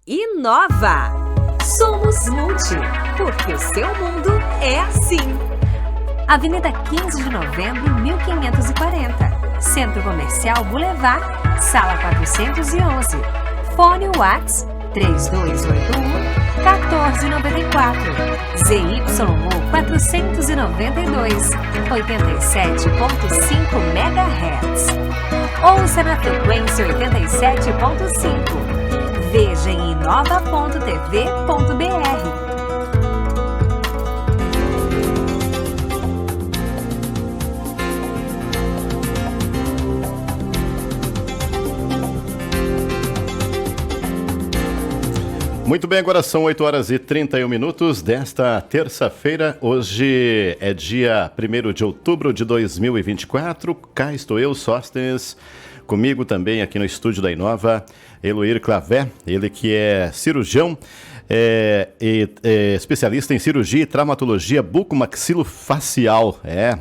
Inova! Somos Multi, porque o seu mundo é assim. Avenida 15 de Novembro, 1540. Centro Comercial Boulevard, Sala 411. Fone Whats 3281-1494. ZYU 492, 87.5 MHz. Ouça na frequência 87.5. Veja em inova.tv.br. Muito bem, agora são 8 horas e 31 minutos desta terça-feira. Hoje é dia 1º de outubro de 2024. Cá estou eu, Sóstenes. Comigo também aqui no estúdio da Inova, Eloir Clavé, ele que é cirurgião, especialista em cirurgia e traumatologia bucomaxilofacial,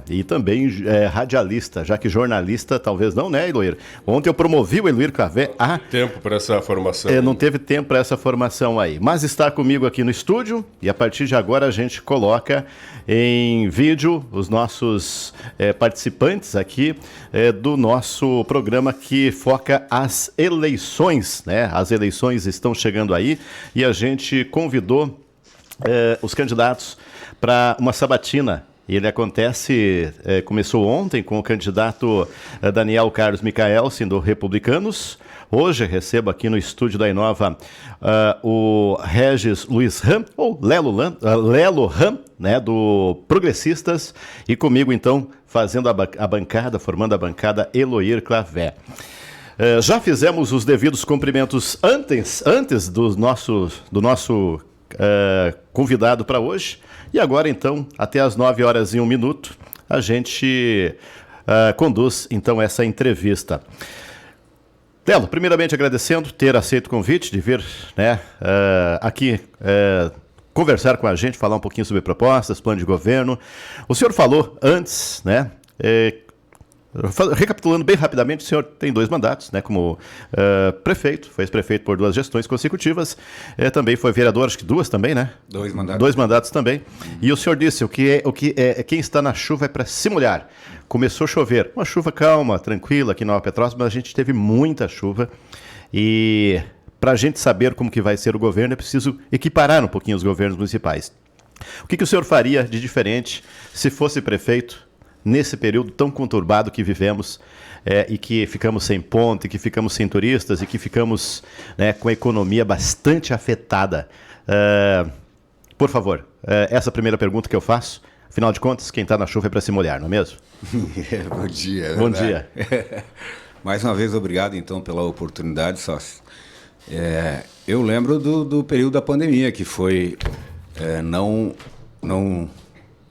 e também radialista, já que jornalista talvez não, né, Eloir? Ontem eu promovi o Eloir Clavé a... Tempo para essa formação. Não teve tempo para essa formação aí, mas está comigo aqui no estúdio e a partir de agora a gente coloca em vídeo os nossos participantes aqui do nosso programa que foca as eleições, né? As eleições estão chegando aí e a gente convidou os candidatos para uma sabatina. Ele acontece, começou ontem com o candidato Daniel Carlos Micaelsen, do Republicanos. Hoje recebo aqui no estúdio da Inova o Regis Luiz Ram, ou Lelo Ram, né, do Progressistas. E comigo, então, fazendo a bancada, formando a bancada, Eloir Clavé. Já fizemos os devidos cumprimentos antes do nosso convidado para hoje. E agora, então, até às 9 horas e 1 minuto, a gente conduz, então, essa entrevista. Lelo, primeiramente agradecendo ter aceito o convite de vir, né, aqui conversar com a gente, falar um pouquinho sobre propostas, plano de governo. O senhor falou antes, né, recapitulando bem rapidamente, o senhor tem 2 mandatos, né, como prefeito, foi ex-prefeito por 2 gestões consecutivas, também foi vereador, acho que 2 também, né? 2 mandatos. 2 mandatos também. E o senhor disse, quem está na chuva é para se molhar. Começou a chover, uma chuva calma, tranquila aqui na Nova Petrópolis, mas a gente teve muita chuva e para a gente saber como que vai ser o governo é preciso equiparar um pouquinho os governos municipais. O que o senhor faria de diferente se fosse prefeito nesse período tão conturbado que vivemos e que ficamos sem ponte, que ficamos sem turistas e que ficamos, né, com a economia bastante afetada? Por favor, essa é a primeira pergunta que eu faço. Afinal de contas, quem está na chuva é para se molhar, não é mesmo? Bom dia. Bom dia. Mais uma vez, obrigado, então, pela oportunidade, sócio. Eu lembro do período da pandemia, que foi não um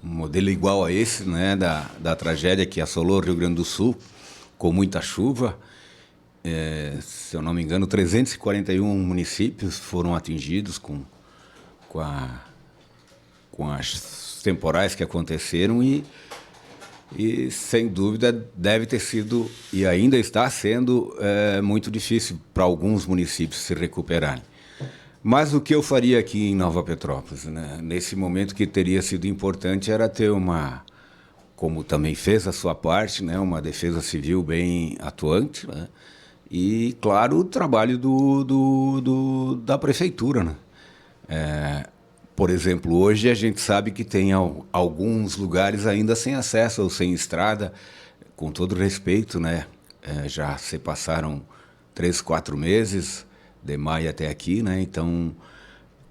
modelo igual a esse, né, da tragédia que assolou o Rio Grande do Sul, com muita chuva. Se eu não me engano, 341 municípios foram atingidos com as temporais que aconteceram e sem dúvida deve ter sido e ainda está sendo muito difícil para alguns municípios se recuperarem. Mas o que eu faria aqui em Nova Petrópolis, né, nesse momento que teria sido importante era ter como também fez a sua parte, né, uma defesa civil bem atuante, né, e claro o trabalho da prefeitura, né. Por exemplo, hoje a gente sabe que tem alguns lugares ainda sem acesso ou sem estrada, com todo respeito, né? Já se passaram 3, 4 meses, de maio até aqui, né? Então,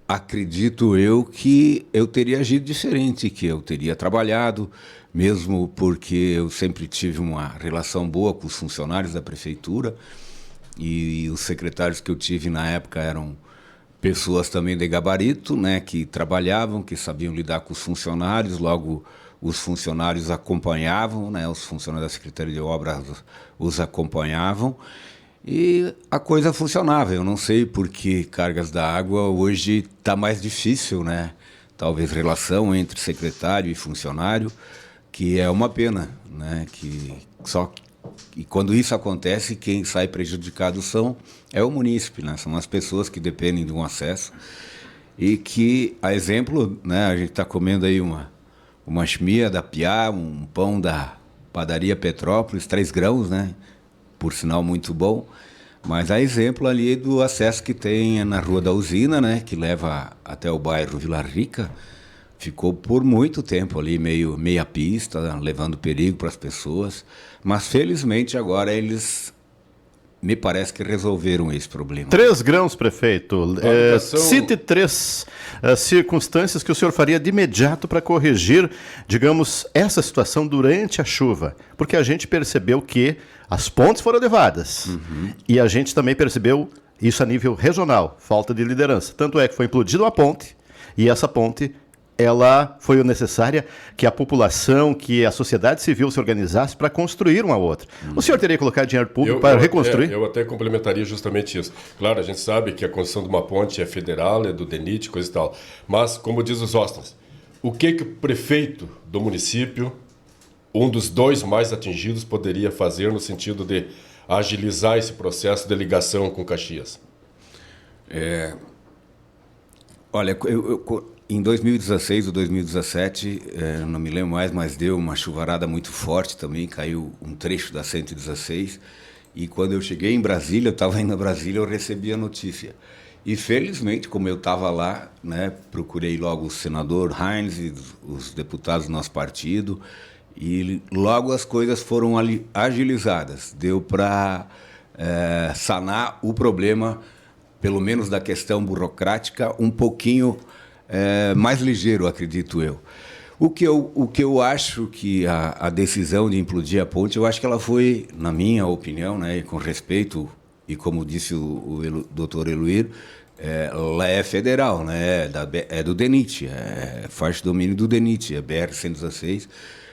acredito eu que eu teria agido diferente, que eu teria trabalhado, mesmo porque eu sempre tive uma relação boa com os funcionários da prefeitura e os secretários que eu tive na época eram pessoas também de gabarito, né, que trabalhavam, que sabiam lidar com os funcionários, logo os funcionários acompanhavam, né, os funcionários da Secretaria de Obras os acompanhavam e a coisa funcionava. Eu não sei por que cargas da água hoje está mais difícil, né, talvez relação entre secretário e funcionário, que é uma pena, né, que só E quando isso acontece, quem sai prejudicado é o munícipe, né? São as pessoas que dependem de um acesso e que, a exemplo, né, a gente está comendo aí uma chimia da Piá, um pão da padaria Petrópolis, 3 grãos, né? Por sinal muito bom, mas a exemplo ali do acesso que tem na Rua da Usina, né? Que leva até o bairro Vila Rica, ficou por muito tempo ali meia pista, levando perigo para as pessoas, mas felizmente agora eles me parece que resolveram esse problema. 3 grãos, prefeito. Cite 3 circunstâncias que o senhor faria de imediato para corrigir, digamos, essa situação durante a chuva. Porque a gente percebeu que as pontes foram levadas. E a gente também percebeu isso a nível regional, falta de liderança. Tanto é que foi implodida uma ponte, e essa ponte ela foi necessária que a população, que a sociedade civil se organizasse para construir uma outra. O senhor teria que colocar dinheiro público para reconstruir? Eu até complementaria justamente isso. Claro, a gente sabe que a construção de uma ponte é federal, é do DENIT, coisa e tal. Mas, como diz os Ostens, o que o prefeito do município, um dos 2 mais atingidos, poderia fazer no sentido de agilizar esse processo de ligação com Caxias? Olha, em 2016 ou 2017, não me lembro mais, mas deu uma chuvarada muito forte também, caiu um trecho da 116, e quando eu cheguei em Brasília, eu estava indo a Brasília, eu recebi a notícia. E felizmente, como eu estava lá, né, procurei logo o senador Heinz e os deputados do nosso partido, e logo as coisas foram agilizadas. Deu para sanar o problema, pelo menos da questão burocrática, um pouquinho mais ligeiro, acredito eu. O que eu acho que a decisão de implodir a ponte, eu acho que ela foi, na minha opinião, né, com respeito, e como disse o doutor Eluir, ela é federal, né, é do DENIT, faz domínio do DENIT, é BR-116,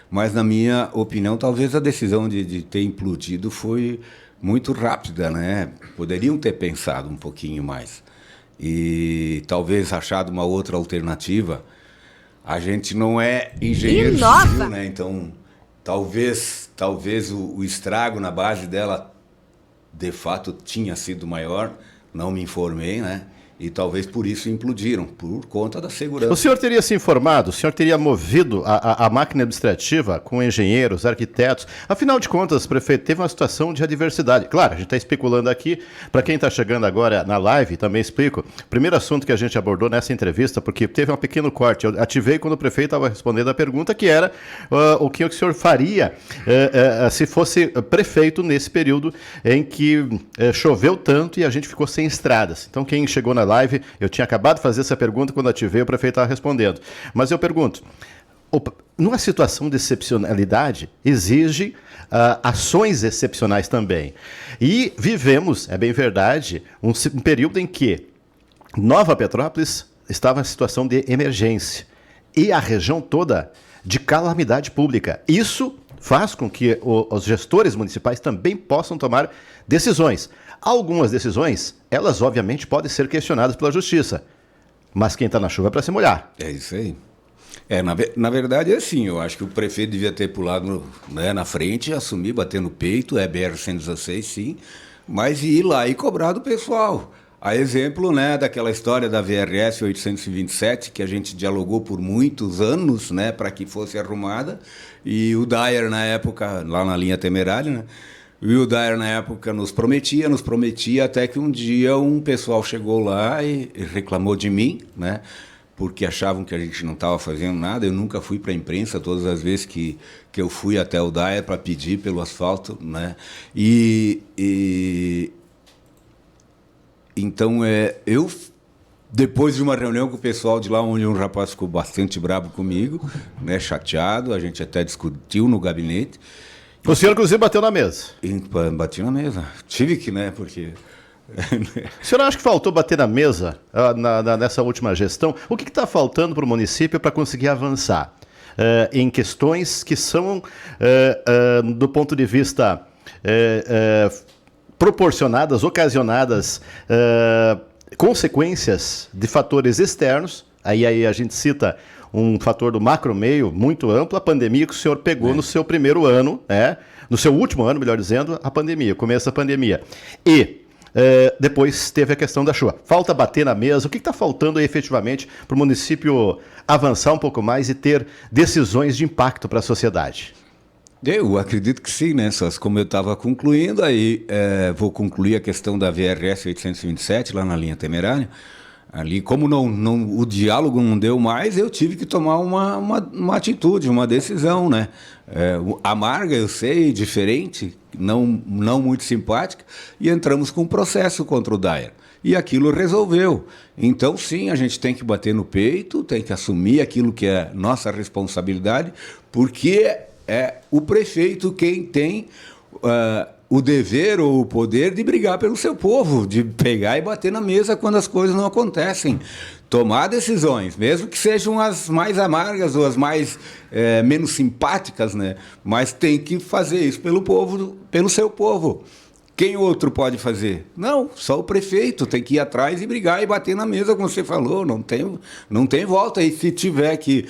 mas, na minha opinião, talvez a decisão de ter implodido foi muito rápida, né? Poderiam ter pensado um pouquinho mais e talvez achado uma outra alternativa. A gente não é engenheiro civil, né? Então, talvez o estrago na base dela, de fato, tinha sido maior, não me informei, né? E talvez por isso implodiram, por conta da segurança. O senhor teria se informado, o senhor teria movido a máquina administrativa com engenheiros, arquitetos. Afinal de contas, prefeito, teve uma situação de adversidade. Claro, a gente está especulando aqui. Para quem está chegando agora na live, também explico. Primeiro assunto que a gente abordou nessa entrevista, porque teve um pequeno corte. Eu ativei quando o prefeito estava respondendo a pergunta, que era o que o senhor faria se fosse prefeito nesse período em que choveu tanto e a gente ficou sem estradas. Então, quem chegou na live, eu tinha acabado de fazer essa pergunta, quando ativei, o prefeito estava respondendo. Mas eu pergunto, numa situação de excepcionalidade, exige ações excepcionais também. E vivemos, é bem verdade, um período em que Nova Petrópolis estava em situação de emergência e a região toda de calamidade pública. Isso faz com que os gestores municipais também possam tomar decisões. Algumas decisões, elas obviamente podem ser questionadas pela justiça, mas quem está na chuva é para se molhar. É isso aí. Na verdade é assim, eu acho que o prefeito devia ter pulado na frente, assumir, bater no peito, BR-116 sim, mas ir lá e cobrar do pessoal. A exemplo, né, daquela história da VRS 827, que a gente dialogou por muitos anos, né, para que fosse arrumada, e o Dyer na época, lá na linha Temerária, né, e o Dyer, na época, nos prometia, até que um dia um pessoal chegou lá e reclamou de mim, né? Porque achavam que a gente não estava fazendo nada. Eu nunca fui para a imprensa, todas as vezes que eu fui até o Dyer para pedir pelo asfalto, né? Então, eu, depois de uma reunião com o pessoal de lá, onde um rapaz ficou bastante bravo comigo, né? Chateado, a gente até discutiu no gabinete. O senhor, inclusive, bateu na mesa. Bati na mesa. Tive que, né? Porque... O senhor acha que faltou bater na mesa nessa última gestão? O que está faltando para o município para conseguir avançar em questões que são, do ponto de vista proporcionadas, ocasionadas, consequências de fatores externos? Aí a gente cita um fator do macro meio muito amplo, a pandemia que o senhor pegou no seu primeiro ano, né? No seu último ano, melhor dizendo, a pandemia, começo da pandemia. E depois teve a questão da chuva. Falta bater na mesa. O que está faltando aí, efetivamente para o município avançar um pouco mais e ter decisões de impacto para a sociedade? Eu acredito que sim, né? Só como eu estava concluindo, aí vou concluir a questão da VRS 827, lá na linha Temerária. Ali, como o diálogo não deu mais, eu tive que tomar uma atitude, uma decisão, né? Amarga, eu sei, diferente, não muito simpática, e entramos com um processo contra o Dyer. E aquilo resolveu. Então, sim, a gente tem que bater no peito, tem que assumir aquilo que é nossa responsabilidade, porque é o prefeito quem tem o dever ou o poder de brigar pelo seu povo, de pegar e bater na mesa quando as coisas não acontecem. Tomar decisões, mesmo que sejam as mais amargas ou as mais menos simpáticas, né? Mas tem que fazer isso pelo povo, pelo seu povo. Quem outro pode fazer? Não, só o prefeito tem que ir atrás e brigar e bater na mesa, como você falou, não tem volta. E se tiver que,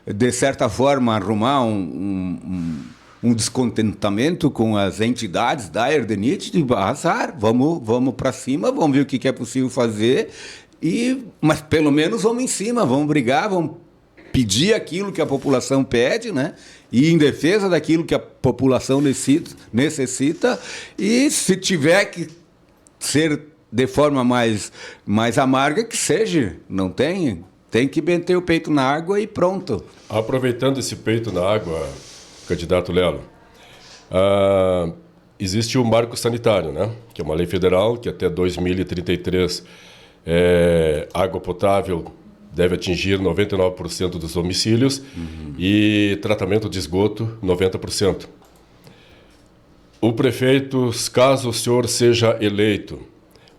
de certa forma, arrumar um descontentamento com as entidades da Erdenit, de azar, vamos para cima, vamos ver o que é possível fazer, mas pelo menos vamos em cima, vamos brigar, vamos pedir aquilo que a população pede, né? E em defesa daquilo que a população necessita, e se tiver que ser de forma mais amarga, que seja, não tem que meter o peito na água e pronto. Aproveitando esse peito na água, candidato Lelo, existe o marco sanitário, né? Que é uma lei federal que até 2033 água potável deve atingir 99% dos domicílios e tratamento de esgoto 90%. O prefeito, caso o senhor seja eleito,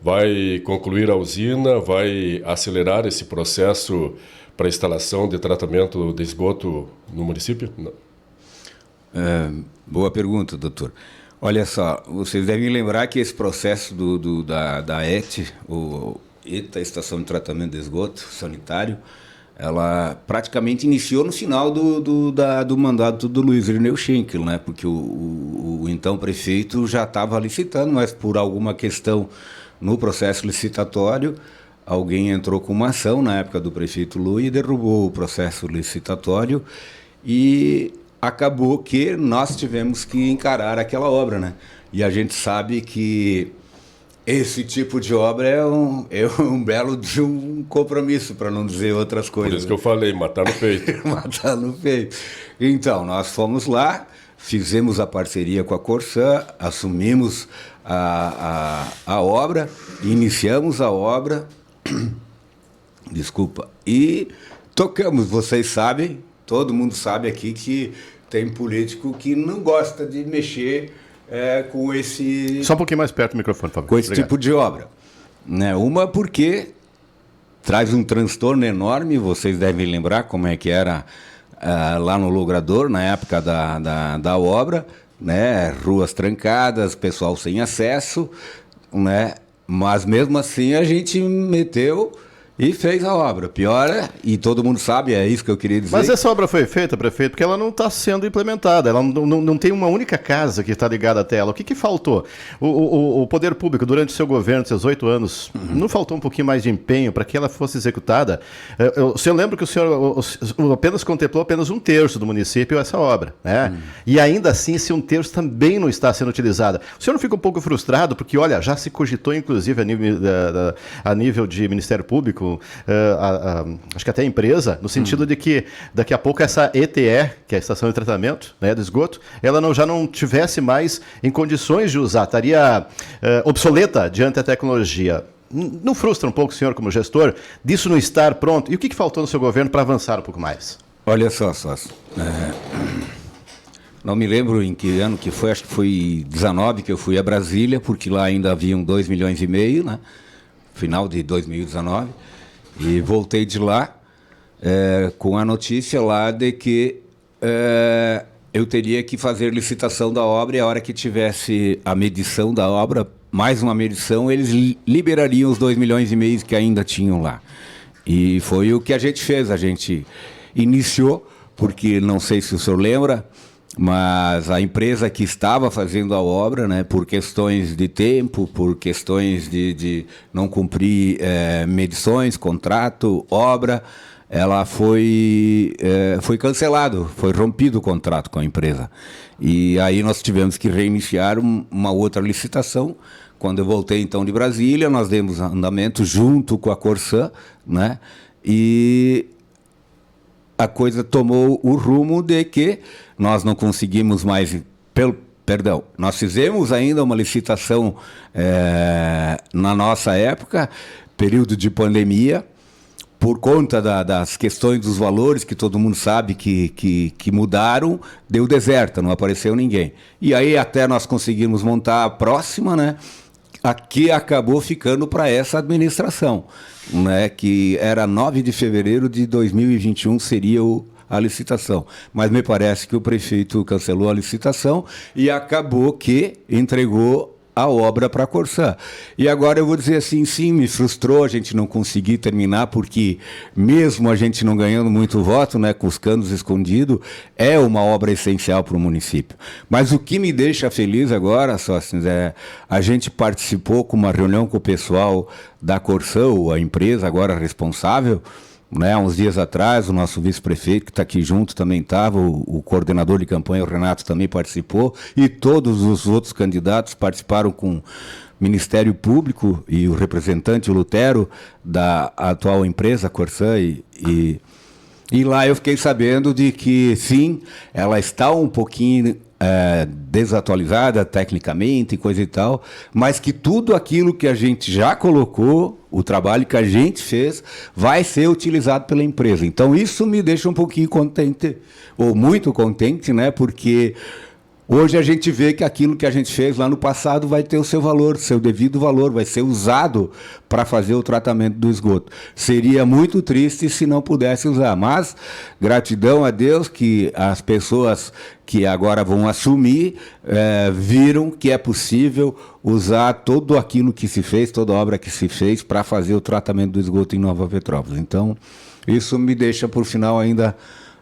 vai concluir a usina, vai acelerar esse processo para instalação de tratamento de esgoto no município? Não. Boa pergunta, doutor. Olha só, vocês devem lembrar que esse processo da ETA, Estação de Tratamento de Esgoto Sanitário, ela praticamente iniciou no final do mandato do Luiz Irineu Schinkel, né? Porque o então prefeito já estava licitando, mas por alguma questão no processo licitatório, alguém entrou com uma ação na época do prefeito Luiz e derrubou o processo licitatório e acabou que nós tivemos que encarar aquela obra, né? E a gente sabe que esse tipo de obra é um belo de um compromisso, para não dizer outras coisas. Por isso que eu falei, matar no peito. Matar no peito. Então, nós fomos lá, fizemos a parceria com a Corsã, assumimos a obra, iniciamos a obra, desculpa, e tocamos. Vocês sabem, todo mundo sabe aqui que tem político que não gosta de mexer com esse... Só um pouquinho mais perto do microfone, por favor. Com esse tipo de obra. Né? Uma porque traz um transtorno enorme, vocês devem lembrar como é que era lá no Logrador, na época da obra, né? Ruas trancadas, pessoal sem acesso, né? Mas mesmo assim a gente meteu e fez a obra. Pior e todo mundo sabe, é isso que eu queria dizer. Mas essa obra foi feita, prefeito, porque ela não está sendo implementada. Ela não tem uma única casa que está ligada até ela. O que faltou? O poder público, durante o seu governo, seus 8 anos, não faltou um pouquinho mais de empenho para que ela fosse executada? O senhor lembra que o senhor apenas contemplou apenas 1/3 do município essa obra, né? E ainda assim, esse 1/3 também não está sendo utilizada. O senhor não fica um pouco frustrado? Porque, olha, já se cogitou, inclusive, a nível de Ministério Público, acho que até a empresa, no sentido de que daqui a pouco essa ETE, que é a Estação de Tratamento, né, do esgoto, ela já não tivesse mais em condições de usar, estaria obsoleta diante da tecnologia. Não frustra um pouco o senhor como gestor disso não estar pronto? E o que faltou no seu governo para avançar um pouco mais? Olha só, não me lembro em que ano que foi, acho que foi 19 que eu fui a Brasília, porque lá ainda haviam 2,5 milhões, né? Final de 2019. E voltei de lá com a notícia lá de que eu teria que fazer licitação da obra e a hora que tivesse a medição da obra, mais uma medição, eles liberariam os 2,5 milhões que ainda tinham lá. E foi o que a gente fez. A gente iniciou, porque não sei se o senhor lembra, mas a empresa que estava fazendo a obra, né, por questões de tempo, por questões de não cumprir medições, contrato, obra, ela foi cancelado, foi rompido o contrato com a empresa. E aí nós tivemos que reiniciar uma outra licitação. Quando eu voltei, então, de Brasília, nós demos andamento junto com a Corsã, né, e a coisa tomou o rumo de que nós não conseguimos mais... Perdão, nós fizemos ainda uma licitação na nossa época, período de pandemia, por conta das questões dos valores, que todo mundo sabe que mudaram, deu deserta, não apareceu ninguém. E aí até nós conseguimos montar a próxima, né? Aqui acabou ficando para essa administração, né, que era 9 de fevereiro de 2021 seria a licitação. Mas me parece que o prefeito cancelou a licitação e acabou que entregou a obra para a Corsã. E agora eu vou dizer assim, sim, me frustrou a gente não conseguir terminar, porque mesmo a gente não ganhando muito voto, né, com os canos escondidos, é uma obra essencial para o município. Mas o que me deixa feliz agora, sócios, a gente participou com uma reunião com o pessoal da Corsã, a empresa agora responsável, né, uns dias atrás, o nosso vice-prefeito, que está aqui junto, também estava, o coordenador de campanha, o Renato, também participou, e todos os outros candidatos participaram com o Ministério Público e o representante, o Lutero, da atual empresa, Corsã, e lá eu fiquei sabendo de que, sim, ela está um pouquinho desatualizada tecnicamente e coisa e tal, mas que tudo aquilo que a gente já colocou, o trabalho que a gente fez, vai ser utilizado pela empresa. Então isso me deixa um pouquinho contente, ou muito contente, né? Porque hoje a gente vê que aquilo que a gente fez lá no passado vai ter o seu valor, seu devido valor, vai ser usado para fazer o tratamento do esgoto. Seria muito triste se não pudesse usar, mas gratidão a Deus que as pessoas que agora vão assumir viram que é possível usar tudo aquilo que se fez, toda a obra que se fez para fazer o tratamento do esgoto em Nova Petrópolis. Então, isso me deixa, por final, ainda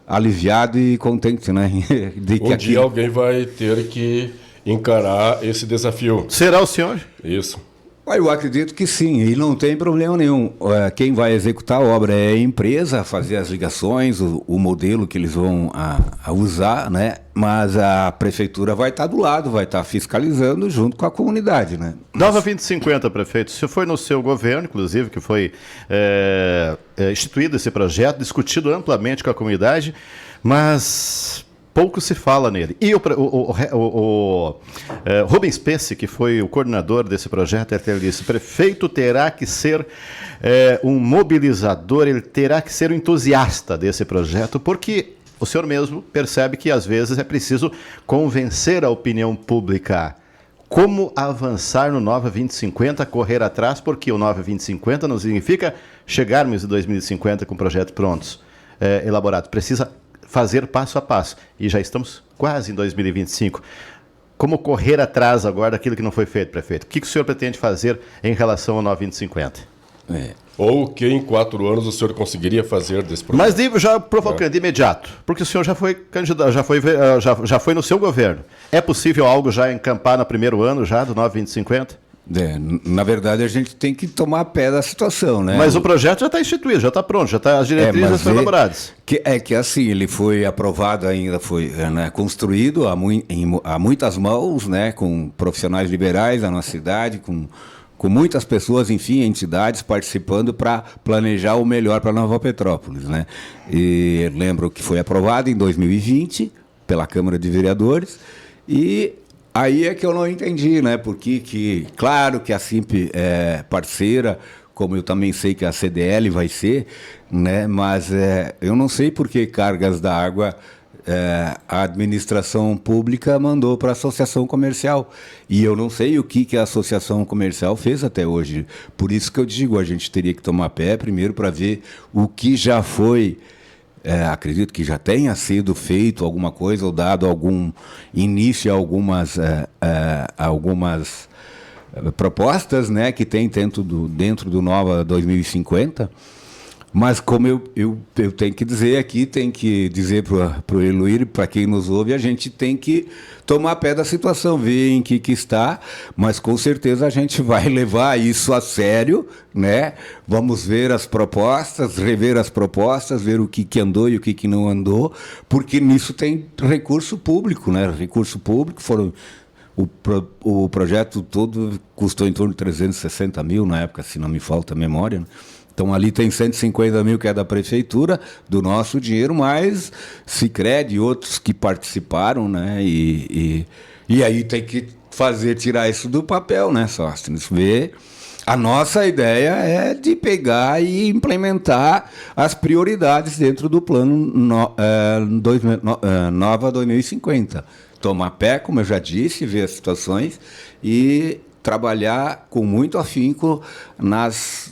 aliviado e contente, né? De que dia alguém vai ter que encarar esse desafio. Será o senhor? Isso. Eu acredito que sim, e não tem problema nenhum. Quem vai executar a obra é a empresa, fazer as ligações, o modelo que eles vão a usar, né? Mas a prefeitura vai estar do lado, vai estar fiscalizando junto com a comunidade, né? Nova 2050, prefeito, se foi no seu governo, inclusive, que foi instituído esse projeto, discutido amplamente com a comunidade, mas pouco se fala nele. E o Rubens Pesse, que foi o coordenador desse projeto, ele disse: o prefeito terá que ser um mobilizador, ele terá que ser um entusiasta desse projeto, porque o senhor mesmo percebe que às vezes é preciso convencer a opinião pública. Como avançar no Nova 2050, correr atrás, porque o Nova 2050 não significa chegarmos em 2050 com projetos prontos, elaborados. Precisa fazer passo a passo. E já estamos quase em 2025. Como correr atrás agora daquilo que não foi feito, prefeito? O que o senhor pretende fazer em relação ao 9 2050? Ou o que em 4 anos o senhor conseguiria fazer desse projeto? Mas digo já provocando de imediato, porque o senhor já foi candidato, já foi no seu governo. É possível algo já encampar no primeiro ano já do 9 2050? Na verdade, a gente tem que tomar pé da situação, né? Mas o projeto já está instituído, já está pronto, as diretrizes já estão elaboradas. Que assim, ele foi aprovado ainda, foi construído há muitas mãos, né, com profissionais liberais da nossa cidade, com muitas pessoas, enfim, entidades participando para planejar o melhor para Nova Petrópolis, né? E lembro que foi aprovado em 2020 pela Câmara de Vereadores e aí é que eu não entendi, né? Porque, claro que a Simp é parceira, como eu também sei que a CDL vai ser, né? Mas eu não sei por que cargas da água a administração pública mandou para a associação comercial. E eu não sei o que a associação comercial fez até hoje. Por isso que eu digo, a gente teria que tomar pé primeiro para ver o que já foi. Acredito que já tenha sido feito alguma coisa ou dado algum início a algumas propostas, né, que tem dentro do Nova 2050, Mas como eu tenho que dizer aqui, tenho que dizer para o Eluir e para quem nos ouve, a gente tem que tomar pé da situação, ver em que está, mas com certeza a gente vai levar isso a sério, né? Vamos ver as propostas, rever as propostas, ver o que andou e o que não andou, porque nisso tem recurso público, né? Recurso público foram... O projeto todo custou em torno de 360 mil na época, se não me falta a memória, né? Então, ali tem 150 mil que é da prefeitura, do nosso dinheiro, mas Sicredi e outros que participaram, né? E aí tem que tirar isso do papel, né, Sóstenes? Ver. A nossa ideia é de pegar e implementar as prioridades dentro do plano Nova 2050. Tomar pé, como eu já disse, ver as situações e trabalhar com muito afinco nas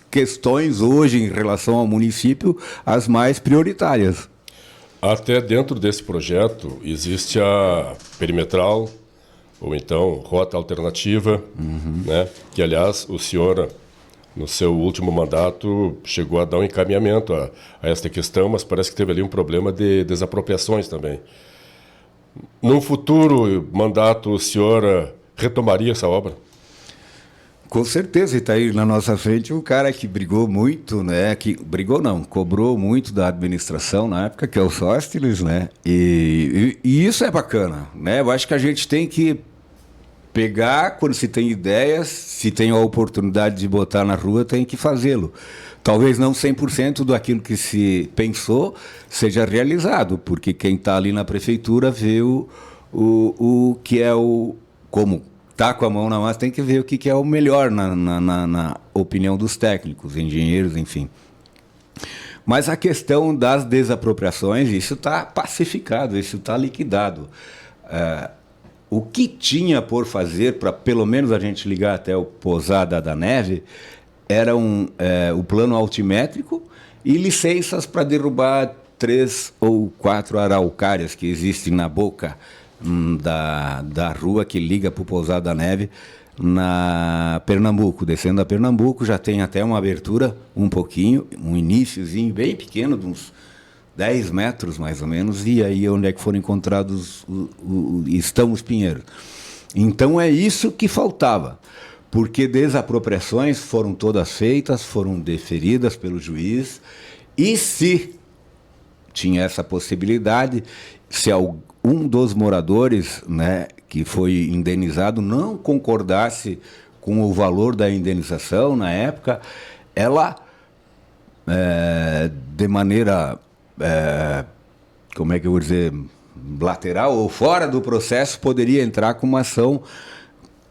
questões hoje em relação ao município, as mais prioritárias. Até dentro desse projeto existe a perimetral, ou então rota alternativa, né? Que, aliás, o senhor, no seu último mandato, chegou a dar um encaminhamento a esta questão, mas parece que teve ali um problema de desapropriações também. Num futuro mandato, o senhor retomaria essa obra? Com certeza, e está aí na nossa frente o cara que brigou muito, né? Que brigou não, cobrou muito da administração na época, que é o Sóstenes, né? E isso é bacana, né? Eu acho que a gente tem que pegar, quando se tem ideias, se tem a oportunidade de botar na rua, tem que fazê-lo. Talvez não 100% daquilo que se pensou seja realizado, porque quem está ali na prefeitura vê o que é o... Como está com a mão na massa, tem que ver o que é o melhor na opinião dos técnicos, engenheiros, enfim. Mas a questão das desapropriações, isso está pacificado, isso está liquidado. O que tinha por fazer, para pelo menos a gente ligar até o Pousada da Neve, era o plano altimétrico e licenças para derrubar 3 ou 4 araucárias que existem na boca da rua que liga para o Pousada da Neve, na Pernambuco. Descendo a Pernambuco, já tem até uma abertura, um pouquinho, um iniciozinho bem pequeno, de uns 10 metros mais ou menos, e aí onde é que foram encontrados estão os pinheiros. Então é isso que faltava, porque desapropriações foram todas feitas, foram deferidas pelo juiz, e se tinha essa possibilidade, se um dos moradores, né, que foi indenizado não concordasse com o valor da indenização na época, ela, de maneira, como é que eu vou dizer, lateral ou fora do processo, poderia entrar com uma ação,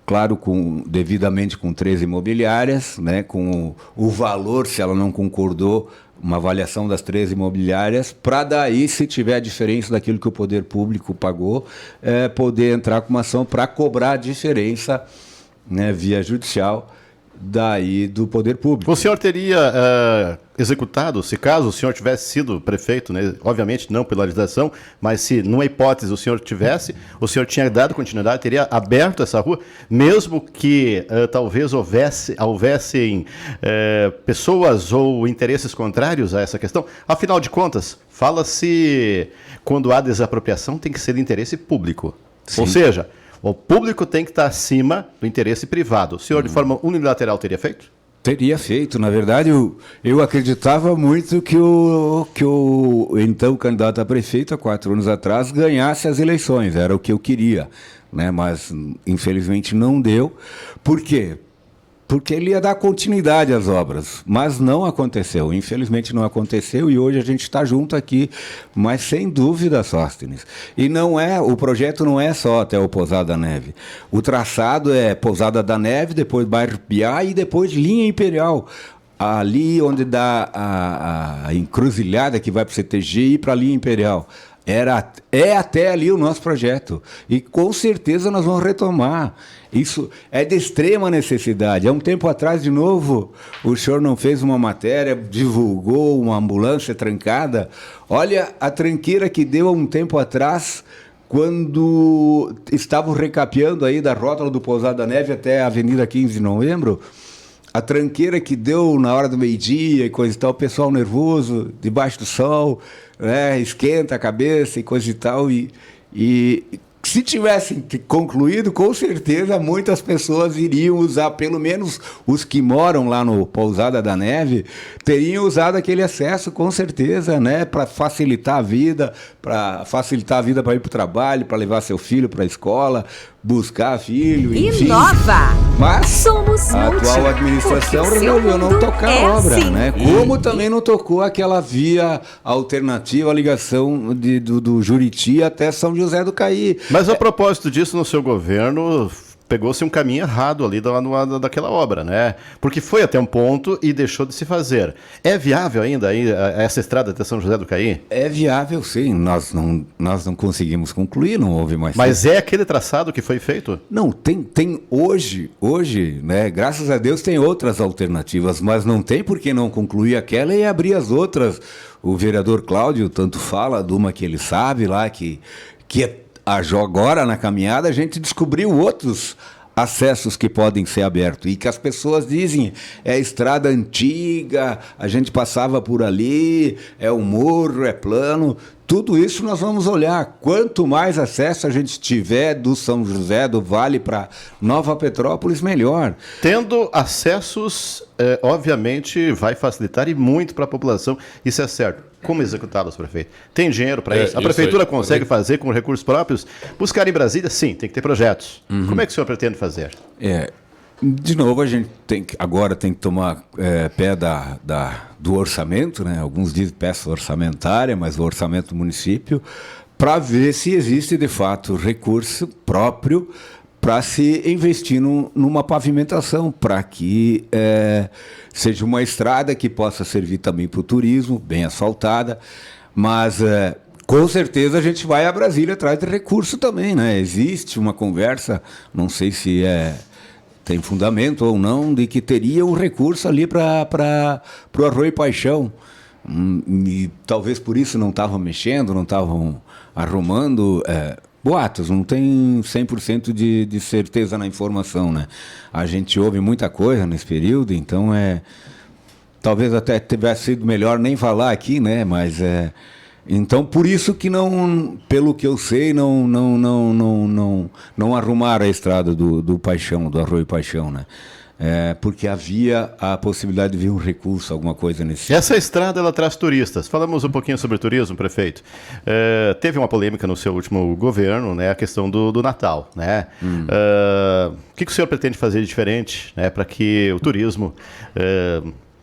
claro, devidamente com 13 imobiliárias, né, com o valor, se ela não concordou, uma avaliação das 13 imobiliárias, para daí, se tiver a diferença daquilo que o poder público pagou, poder entrar com uma ação para cobrar a diferença, né, via judicial, daí do poder público. O senhor teria executado, se caso o senhor tivesse sido prefeito, né, obviamente não pela legislação, mas se numa hipótese o senhor tinha dado continuidade, teria aberto essa rua, mesmo que talvez houvessem pessoas ou interesses contrários a essa questão? Afinal de contas, fala-se, quando há desapropriação, tem que ser de interesse público. Sim. Ou seja, o público tem que estar acima do interesse privado. O senhor, de forma unilateral, teria feito? Teria feito. Na verdade, eu acreditava muito que o então candidato a prefeito, há 4 anos atrás, ganhasse as eleições. Era o que eu queria, né? Mas, infelizmente, não deu. Por quê? Porque ele ia dar continuidade às obras, mas não aconteceu. Infelizmente não aconteceu e hoje a gente está junto aqui, mas sem dúvida, Sóstenes. E o projeto não é só até o Pousada da Neve. O traçado é Pousada da Neve, depois Bairro Piá e depois Linha Imperial. Ali onde dá a encruzilhada que vai para o CTG e para a Linha Imperial. É até ali o nosso projeto. E com certeza nós vamos retomar. Isso é de extrema necessidade. Há um tempo atrás, de novo, o senhor não fez uma matéria, divulgou uma ambulância trancada. Olha a tranqueira que deu há um tempo atrás, quando estavam recapeando aí da rótula do Pousada da Neve até a Avenida 15 de Novembro. a tranqueira que deu na hora do meio-dia e coisa e tal, o pessoal nervoso, debaixo do sol, né, esquenta a cabeça e coisa e tal, e se tivessem concluído, com certeza muitas pessoas iriam usar, pelo menos os que moram lá no Pousada da Neve, teriam usado aquele acesso, com certeza, né, para facilitar a vida para ir para o trabalho, para levar seu filho para a escola, buscar filho, enfim. Inova! Mas Somos a Multi, atual administração porque seu resolveu não mundo tocar é a obra, assim. né? Como também não tocou aquela via alternativa, a ligação do Juriti até São José do Caí. Mas a propósito disso, no seu governo, pegou-se um caminho errado ali daquela obra, né? Porque foi até um ponto e deixou de se fazer. É viável ainda aí essa estrada até São José do Caí? É viável, sim. Nós não conseguimos concluir, não houve mais. Mas é aquele traçado que foi feito? Não, tem hoje, né? Graças a Deus tem outras alternativas, mas não tem por que não concluir aquela e abrir as outras. O vereador Cláudio tanto fala de uma que ele sabe lá, que agora na caminhada a gente descobriu outros acessos que podem ser abertos e que as pessoas dizem é estrada antiga, a gente passava por ali, é um morro, é plano. Tudo isso nós vamos olhar. Quanto mais acesso a gente tiver do São José do Vale para Nova Petrópolis, melhor. Tendo acessos, obviamente, vai facilitar e muito para a população. Isso é certo. Como executá-los, prefeito? Tem dinheiro para isso? A prefeitura consegue fazer com recursos próprios? Buscar em Brasília? Sim, tem que ter projetos. Como é que o senhor pretende fazer? De novo, a gente agora tem que tomar pé do orçamento, né? Alguns dizem peça orçamentária, mas o orçamento do município, para ver se existe, de fato, recurso próprio para se investir numa pavimentação, para que seja uma estrada que possa servir também para o turismo, bem asfaltada, mas com certeza a gente vai a Brasília atrás de recurso também, né? Existe uma conversa, não sei se tem fundamento ou não, de que teria um recurso ali para o Arroio Paixão. E talvez por isso não estavam mexendo, não estavam arrumando. Boatos, não tem 100% de certeza na informação, né? A gente ouve muita coisa nesse período, então talvez até tivesse sido melhor nem falar aqui, né? Mas então por isso que não, pelo que eu sei, não arrumaram a estrada do Paixão, do Arroio Paixão, né? Porque havia a possibilidade de vir um recurso, alguma coisa nesse tipo. Essa estrada, ela traz turistas. Falamos um pouquinho sobre turismo, prefeito. Teve uma polêmica no seu último governo, né, a questão do Natal, né? O que o senhor pretende fazer de diferente, né, para que o turismo,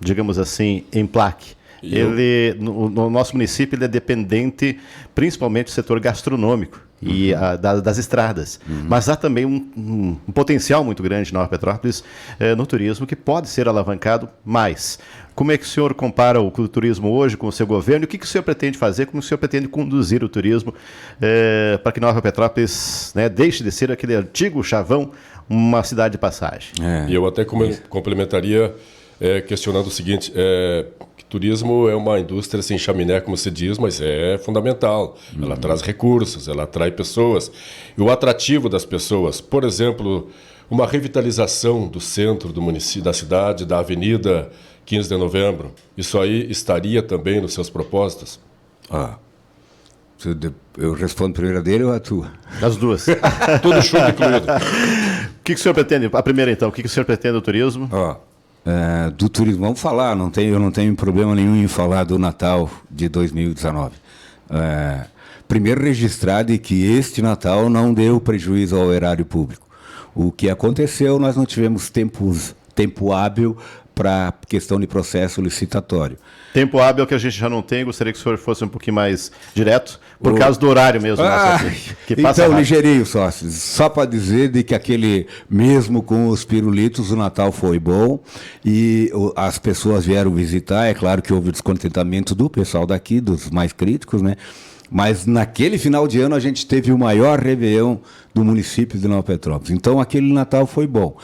digamos assim, emplaque? No nosso município, ele é dependente principalmente do setor gastronômico e das estradas. Mas há também um potencial muito grande na Nova Petrópolis no turismo que pode ser alavancado mais. Como é que o senhor compara o turismo hoje com o seu governo? E o que o senhor pretende fazer? Como o senhor pretende conduzir o turismo para que Nova Petrópolis, né, deixe de ser aquele antigo chavão, uma cidade de passagem? E eu até complementaria questionando o seguinte, que turismo é uma indústria sem chaminé, como se diz, mas é fundamental. Ela traz recursos, ela atrai pessoas. E o atrativo das pessoas, por exemplo, uma revitalização do centro do município, da cidade, da Avenida 15 de Novembro, isso aí estaria também nos seus propósitos? Eu respondo primeiro a dele ou a tua? As duas. Tudo chuva incluído. O que o senhor pretende? A primeira, então, o que o senhor pretende do turismo? Do turismo, vamos falar, eu não tenho problema nenhum em falar do Natal de 2019. Primeiro registrar de que este Natal não deu prejuízo ao erário público. O que aconteceu, nós não tivemos tempo hábil para questão de processo licitatório. Tempo hábil que a gente já não tem, gostaria que o senhor fosse um pouquinho mais direto, por causa do horário mesmo. Que passa então, rápido. ligeirinho, sócios. Só para dizer de que mesmo com os pirulitos, o Natal foi bom e as pessoas vieram visitar. É claro que houve descontentamento do pessoal daqui, dos mais críticos, né? Mas naquele final de ano a gente teve o maior réveillon do município de Nova Petrópolis. Então aquele Natal foi bom.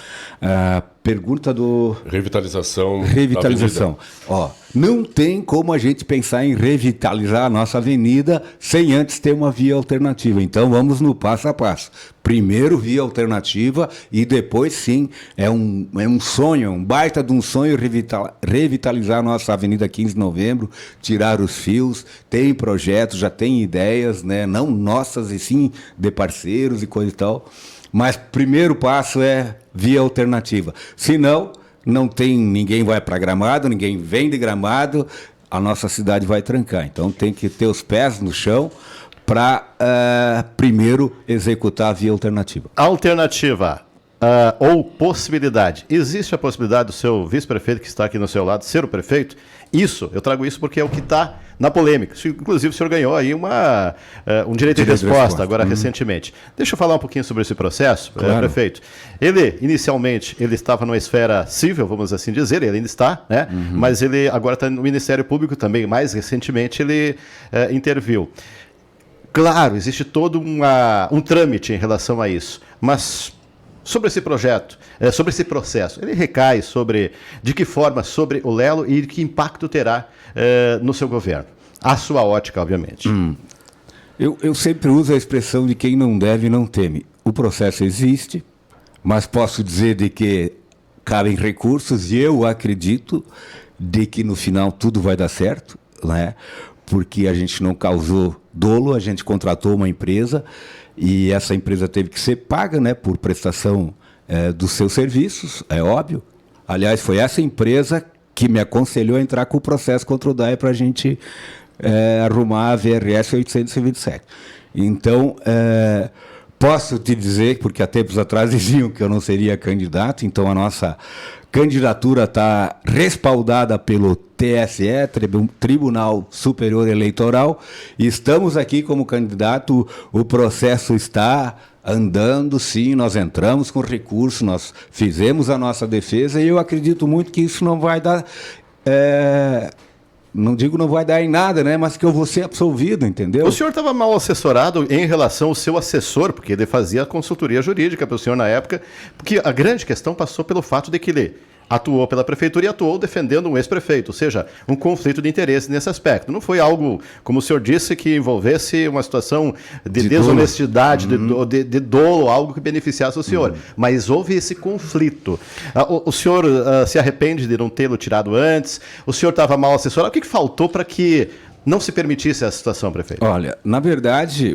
pergunta do... Revitalização. Revitalização. Ó, não tem como a gente pensar em revitalizar a nossa avenida sem antes ter uma via alternativa. Então vamos no passo a passo. Primeiro via alternativa e depois sim, é um sonho, um baita de um sonho revitalizar a nossa Avenida 15 de Novembro, tirar os fios, tem projetos, já tem ideias, né? Não nossas e sim de parceiros e coisa e tal. Mas primeiro passo é via alternativa. Senão, não tem, ninguém vai para Gramado, ninguém vem de Gramado, a nossa cidade vai trancar. Então tem que ter os pés no chão para primeiro executar a via alternativa. Alternativa ou possibilidade. Existe a possibilidade do seu vice-prefeito, que está aqui no seu lado, ser o prefeito? Isso, eu trago isso porque é o que está na polêmica. Inclusive, o senhor ganhou aí um direito de resposta agora recentemente. Deixa eu falar um pouquinho sobre esse processo, claro. Prefeito. Ele, inicialmente, ele estava numa esfera civil, vamos assim dizer, ele ainda está, né? Mas ele agora está no Ministério Público também, mais recentemente ele interviu. Claro, existe todo um trâmite em relação a isso, mas sobre esse projeto, sobre esse processo, ele recai de que forma sobre o Lelo e que impacto terá no seu governo? A sua ótica, obviamente. Eu sempre uso a expressão de quem não deve não teme. O processo existe, mas posso dizer de que cabem recursos e eu acredito de que no final tudo vai dar certo, né? Porque a gente não causou dolo, a gente contratou uma empresa e essa empresa teve que ser paga, né, por prestação dos seus serviços, é óbvio. Aliás, foi essa empresa que me aconselhou a entrar com o processo contra o DAE para a gente arrumar a VRS 827. Então, posso te dizer, porque há tempos atrás diziam que eu não seria candidato, então a nossa candidatura está respaldada pelo TSE, Tribunal Superior Eleitoral, e estamos aqui como candidato, o processo está andando, sim, nós entramos com recurso, nós fizemos a nossa defesa e eu acredito muito que isso não vai dar... não digo não vai dar em nada, né? Mas que eu vou ser absolvido, entendeu? O senhor estava mal assessorado em relação ao seu assessor, porque ele fazia consultoria jurídica para o senhor na época, porque a grande questão passou pelo fato de que ele atuou pela prefeitura e atuou defendendo um ex-prefeito, ou seja, um conflito de interesse nesse aspecto. Não foi algo, como o senhor disse, que envolvesse uma situação de desonestidade, de dolo, algo que beneficiasse o senhor. Mas houve esse conflito. O senhor se arrepende de não tê-lo tirado antes? O senhor estava mal assessorado? O que faltou para que não se permitisse essa situação, prefeito? Olha, na verdade,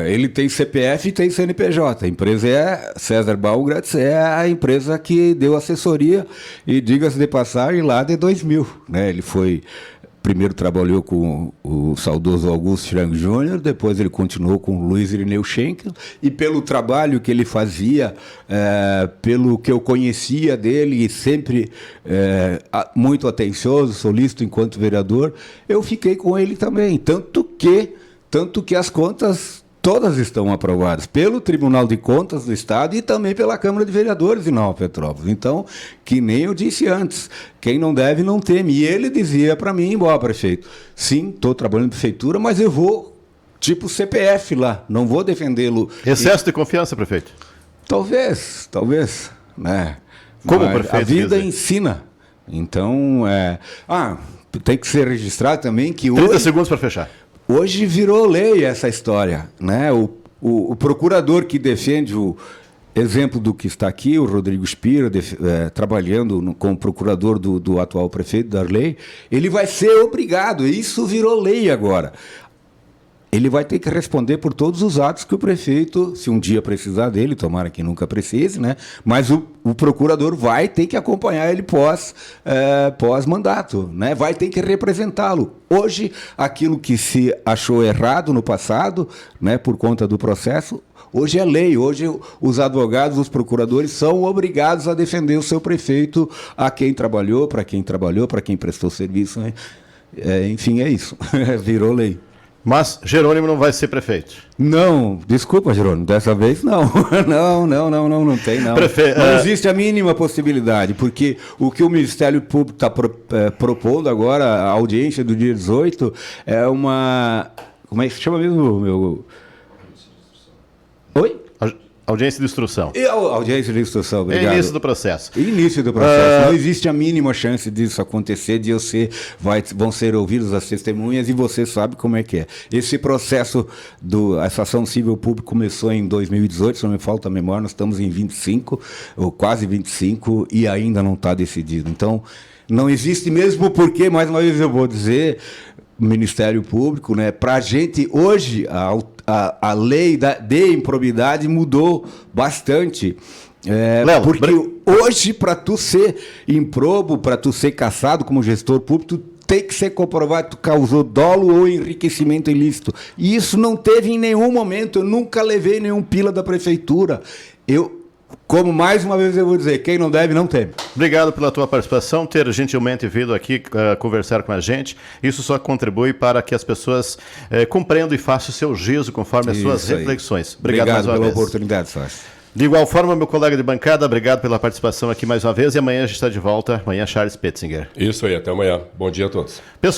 ele tem CPF e tem CNPJ. A empresa é César Balgratz, é a empresa que deu assessoria e, diga-se de passagem, lá de 2000. Né? Ele primeiro trabalhou com o saudoso Augusto Schrank Júnior, depois ele continuou com o Luiz Irineu Schenkel, e pelo trabalho que ele fazia, pelo que eu conhecia dele, e sempre muito atencioso, solícito enquanto vereador, eu fiquei com ele também. Tanto que as contas todas estão aprovadas pelo Tribunal de Contas do Estado e também pela Câmara de Vereadores de Nova Petrópolis. Então, que nem eu disse antes, quem não deve não teme. E ele dizia para mim, prefeito, sim, estou trabalhando na prefeitura, mas eu vou, tipo CPF lá, não vou defendê-lo. Excesso de confiança, prefeito? Talvez, né? Como mas prefeito? A vida ensina. Então, tem que ser registrado também que 30 segundos para fechar. Hoje virou lei essa história, né? O procurador que defende o exemplo do que está aqui, o Rodrigo Spira, trabalhando como procurador do atual prefeito Darley, ele vai ser obrigado, isso virou lei agora. Ele vai ter que responder por todos os atos que o prefeito, se um dia precisar dele, tomara que nunca precise, né? Mas o procurador vai ter que acompanhar ele pós-mandato, né? Vai ter que representá-lo. Hoje, aquilo que se achou errado no passado, né, por conta do processo, hoje é lei. Hoje os advogados, os procuradores são obrigados a defender o seu prefeito, a quem trabalhou, para quem prestou serviço, né? Enfim, é isso. Virou lei. Mas Jerônimo não vai ser prefeito? Não, desculpa, Jerônimo, dessa vez não. não tem, não. Não existe a mínima possibilidade, porque o que o Ministério Público está propondo agora, a audiência do dia 18, é uma... Como é que se chama mesmo, meu... Oi? Audiência de instrução. E a audiência de instrução, obrigado. Início do processo. Início do processo. Não existe a mínima chance disso acontecer, vão ser ouvidas as testemunhas e você sabe como é que é. Esse processo essa ação civil pública começou em 2018, se não me falta a memória, nós estamos em 25, ou quase 25, e ainda não está decidido. Então, não existe mesmo porque, mais uma vez eu vou dizer, Ministério Público, né, para a gente, hoje, a lei de improbidade mudou bastante. Lelo, porque hoje, para tu ser improbo, para tu ser cassado como gestor público, tu tem que ser comprovado que tu causou dolo ou enriquecimento ilícito. E isso não teve em nenhum momento, eu nunca levei nenhum pila da prefeitura. Como mais uma vez eu vou dizer, quem não deve, não teme. Obrigado pela tua participação, ter gentilmente vindo aqui conversar com a gente. Isso só contribui para que as pessoas compreendam e façam o seu juízo conforme as suas reflexões. Obrigado mais uma pela vez. oportunidade, Sérgio. De igual forma, meu colega de bancada, obrigado pela participação aqui mais uma vez. E amanhã a gente está de volta. Amanhã, Charles Petzinger. Isso aí, até amanhã. Bom dia a todos.